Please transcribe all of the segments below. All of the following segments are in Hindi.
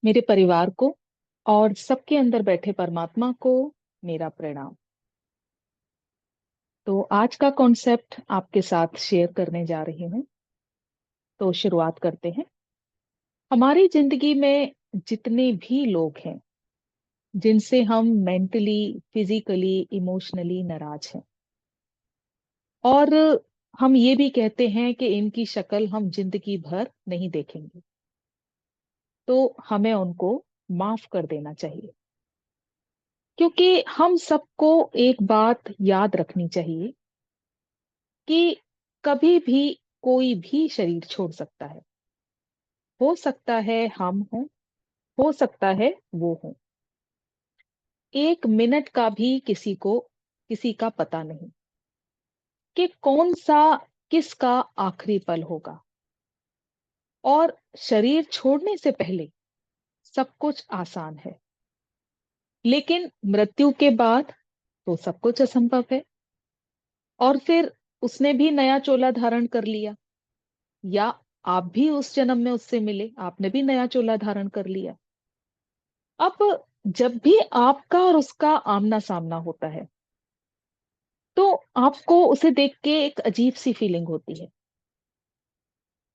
मेरे परिवार को और सबके अंदर बैठे परमात्मा को मेरा प्रणाम। तो आज का कॉन्सेप्ट आपके साथ शेयर करने जा रही हूँ। तो शुरुआत करते हैं। हमारी जिंदगी में जितने भी लोग हैं जिनसे हम मेंटली, फिजिकली, इमोशनली नाराज हैं, और हम ये भी कहते हैं कि इनकी शक्ल हम जिंदगी भर नहीं देखेंगे, तो हमें उनको माफ कर देना चाहिए। क्योंकि हम सबको एक बात याद रखनी चाहिए कि कभी भी कोई भी शरीर छोड़ सकता है। हो सकता है हम हो सकता है वो हो। एक मिनट का भी किसी का पता नहीं कि कौन सा किसका आखिरी पल होगा। और शरीर छोड़ने से पहले सब कुछ आसान है, लेकिन मृत्यु के बाद तो सब कुछ असंभव है। और फिर उसने भी नया चोला धारण कर लिया, या आप भी उस जन्म में उससे मिले, आपने भी नया चोला धारण कर लिया। अब जब भी आपका और उसका आमना सामना होता है, तो आपको उसे देख के एक अजीब सी फीलिंग होती है।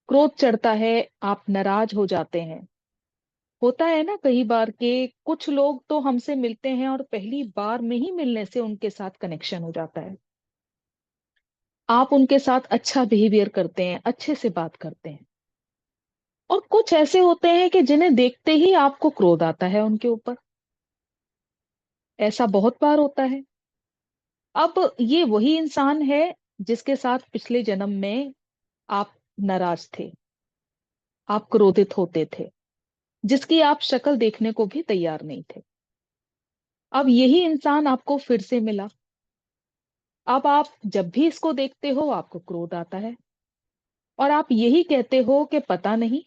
क्रोध चढ़ता है, आप नाराज हो जाते हैं। होता है ना कई बार के कुछ लोग तो हमसे मिलते हैं और पहली बार में ही मिलने से उनके साथ कनेक्शन हो जाता है। आप उनके साथ अच्छा बिहेवियर करते हैं, अच्छे से बात करते हैं। और कुछ ऐसे होते हैं कि जिन्हें देखते ही आपको क्रोध आता है उनके ऊपर। ऐसा बहुत बार होता है। अब ये वही इंसान है जिसके साथ पिछले जन्म में आप नाराज थे, आप क्रोधित होते थे, जिसकी आप शक्ल देखने को भी तैयार नहीं थे। अब यही इंसान आपको फिर से मिला। अब आप जब भी इसको देखते हो आपको क्रोध आता है, और आप यही कहते हो कि पता नहीं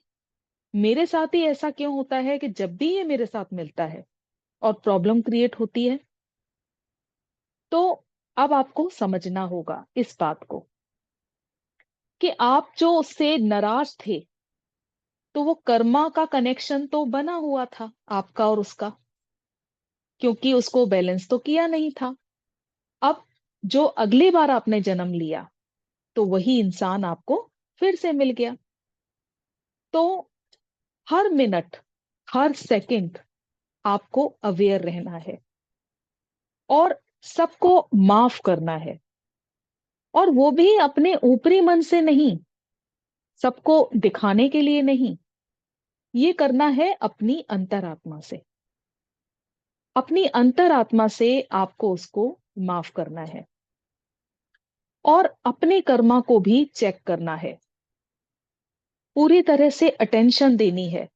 मेरे साथ ही ऐसा क्यों होता है कि जब भी ये मेरे साथ मिलता है और प्रॉब्लम क्रिएट होती है। तो अब आपको समझना होगा इस बात को कि आप जो उससे नाराज थे, तो वो कर्मा का कनेक्शन तो बना हुआ था आपका और उसका, क्योंकि उसको बैलेंस तो किया नहीं था। अब जो अगली बार आपने जन्म लिया, तो वही इंसान आपको फिर से मिल गया। तो हर मिनट, हर सेकंड आपको अवेयर रहना है और सबको माफ करना है। और वो भी अपने ऊपरी मन से नहीं, सबको दिखाने के लिए नहीं। ये करना है अपनी अंतरात्मा से। अपनी अंतरात्मा से आपको उसको माफ करना है, और अपने कर्मा को भी चेक करना है। पूरी तरह से अटेंशन देनी है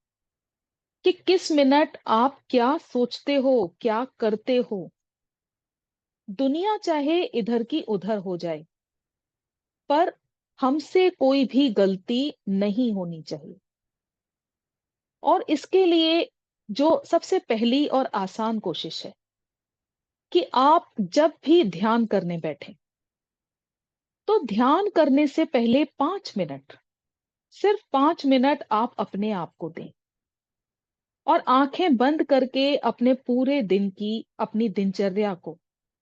कि किस मिनट आप क्या सोचते हो, क्या करते हो। दुनिया चाहे इधर की उधर हो जाए, पर हमसे कोई भी गलती नहीं होनी चाहिए। और इसके लिए जो सबसे पहली और आसान कोशिश है कि आप जब भी ध्यान करने बैठे, तो ध्यान करने से पहले 5 मिनट, सिर्फ 5 मिनट आप अपने आप को दें। और आंखें बंद करके अपने पूरे दिन की, अपनी दिनचर्या को,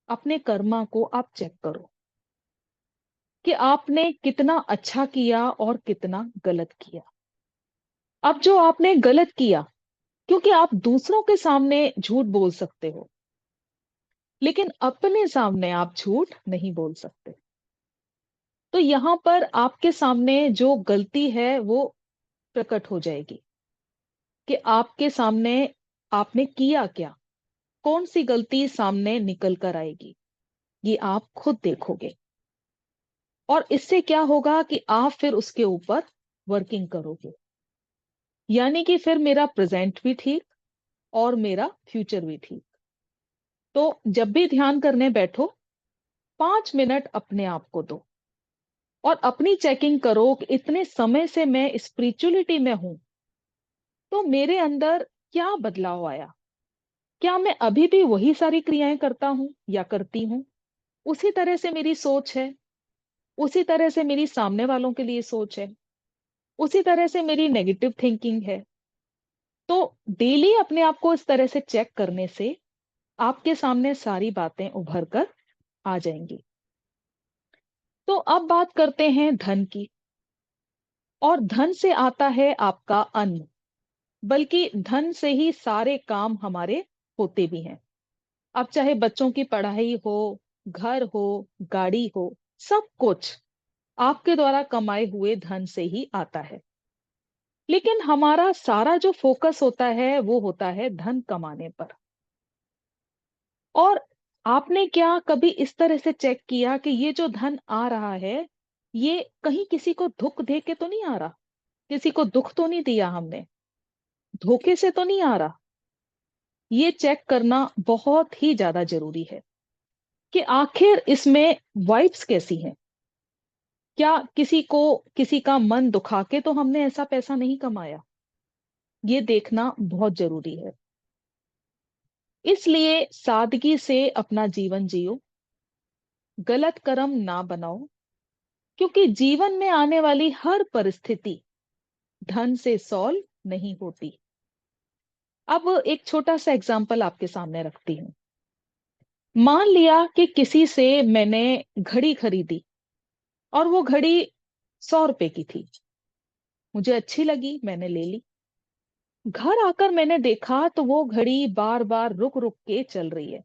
अपने कर्मा को आप चेक करो कि आपने कितना अच्छा किया और कितना गलत किया। अब जो आपने गलत किया, क्योंकि आप दूसरों के सामने झूठ बोल सकते हो, लेकिन अपने सामने आप झूठ नहीं बोल सकते। तो यहां पर आपके सामने जो गलती है वो प्रकट हो जाएगी कि आपके सामने आपने किया क्या, कौन सी गलती सामने निकल कर आएगी, ये आप खुद देखोगे। और इससे क्या होगा कि आप फिर उसके ऊपर वर्किंग करोगे। यानी कि फिर मेरा प्रेजेंट भी ठीक और मेरा फ्यूचर भी ठीक। तो जब भी ध्यान करने बैठो, 5 मिनट अपने आप को दो और अपनी चेकिंग करो कि इतने समय से मैं स्पिरिचुअलिटी में हूं, तो मेरे अंदर क्या बदलाव आया। क्या मैं अभी भी वही सारी क्रियाएं करता हूं या करती हूं? उसी तरह से मेरी सोच है, उसी तरह से मेरी सामने वालों के लिए सोच है, उसी तरह से मेरी नेगेटिव थिंकिंग है। तो डेली अपने आप को इस तरह से चेक करने से आपके सामने सारी बातें उभर कर आ जाएंगी। तो अब बात करते हैं धन की। और धन से आता है आपका अन्न, बल्कि धन से ही सारे काम हमारे होते भी हैं। अब चाहे बच्चों की पढ़ाई हो, घर हो, गाड़ी हो, सब कुछ आपके द्वारा कमाए हुए धन से ही आता है। लेकिन हमारा सारा जो फोकस होता है वो होता है धन कमाने पर। और आपने क्या कभी इस तरह से चेक किया कि ये जो धन आ रहा है, ये कहीं किसी को दुख दे के तो नहीं आ रहा? किसी को दुख तो नहीं दिया हमने? धोखे से तो नहीं आ रहा? ये चेक करना बहुत ही ज्यादा जरूरी है कि आखिर इसमें वाइब्स कैसी हैं। क्या किसी का मन दुखा के तो हमने ऐसा पैसा नहीं कमाया? ये देखना बहुत जरूरी है। इसलिए सादगी से अपना जीवन जियो, गलत कर्म ना बनाओ, क्योंकि जीवन में आने वाली हर परिस्थिति धन से सॉल्व नहीं होती। अब एक छोटा सा एग्जांपल आपके सामने रखती हूँ। मान लिया कि किसी से मैंने घड़ी खरीदी और वो घड़ी 100 रुपए की थी। मुझे अच्छी लगी, मैंने ले ली। घर आकर मैंने देखा तो वो घड़ी बार बार रुक रुक के चल रही है।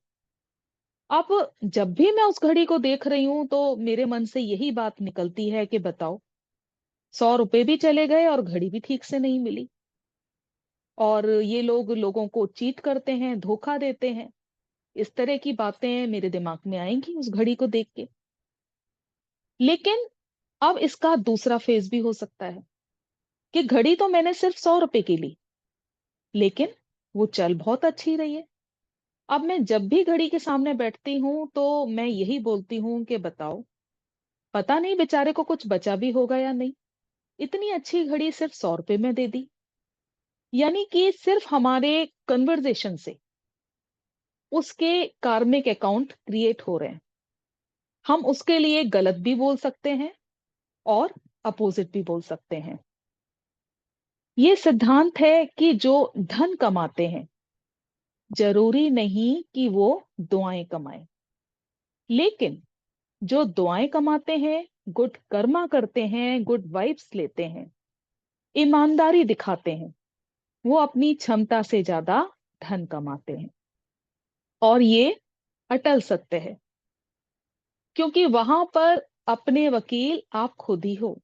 अब जब भी मैं उस घड़ी को देख रही हूं तो मेरे मन से यही बात निकलती है कि बताओ, 100 रुपए भी चले गए और घड़ी भी ठीक से नहीं मिली। और ये लोग लोगों को चीट करते हैं, धोखा देते हैं। इस तरह की बातें मेरे दिमाग में आएंगी उस घड़ी को देख के। लेकिन अब इसका दूसरा फेज भी हो सकता है कि घड़ी तो मैंने सिर्फ 100 रुपए की ली, लेकिन वो चल बहुत अच्छी रही है। अब मैं जब भी घड़ी के सामने बैठती हूँ तो मैं यही बोलती हूँ कि बताओ, पता नहीं बेचारे को कुछ बचा भी होगा या नहीं, इतनी अच्छी घड़ी सिर्फ 100 रुपए में दे दी। यानी कि सिर्फ हमारे कन्वर्जेशन से उसके कार्मिक अकाउंट क्रिएट हो रहे हैं। हम उसके लिए गलत भी बोल सकते हैं और अपोजिट भी बोल सकते हैं। ये सिद्धांत है कि जो धन कमाते हैं, जरूरी नहीं कि वो दुआएं कमाएं। लेकिन जो दुआएं कमाते हैं, गुड कर्मा करते हैं, गुड वाइब्स लेते हैं, ईमानदारी दिखाते हैं, वो अपनी क्षमता से ज्यादा धन कमाते हैं। और ये अटल सत्य है, क्योंकि वहां पर अपने वकील आप खुद ही हो।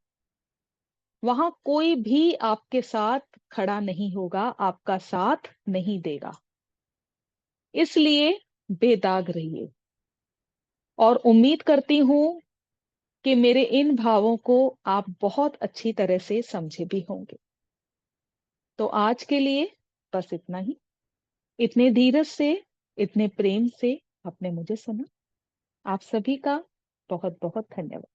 वहां कोई भी आपके साथ खड़ा नहीं होगा, आपका साथ नहीं देगा। इसलिए बेदाग रहिए। और उम्मीद करती हूं कि मेरे इन भावों को आप बहुत अच्छी तरह से समझे भी होंगे। तो आज के लिए बस इतना ही। इतने धीरज से, इतने प्रेम से आपने मुझे सुना। आप सभी का बहुत बहुत धन्यवाद।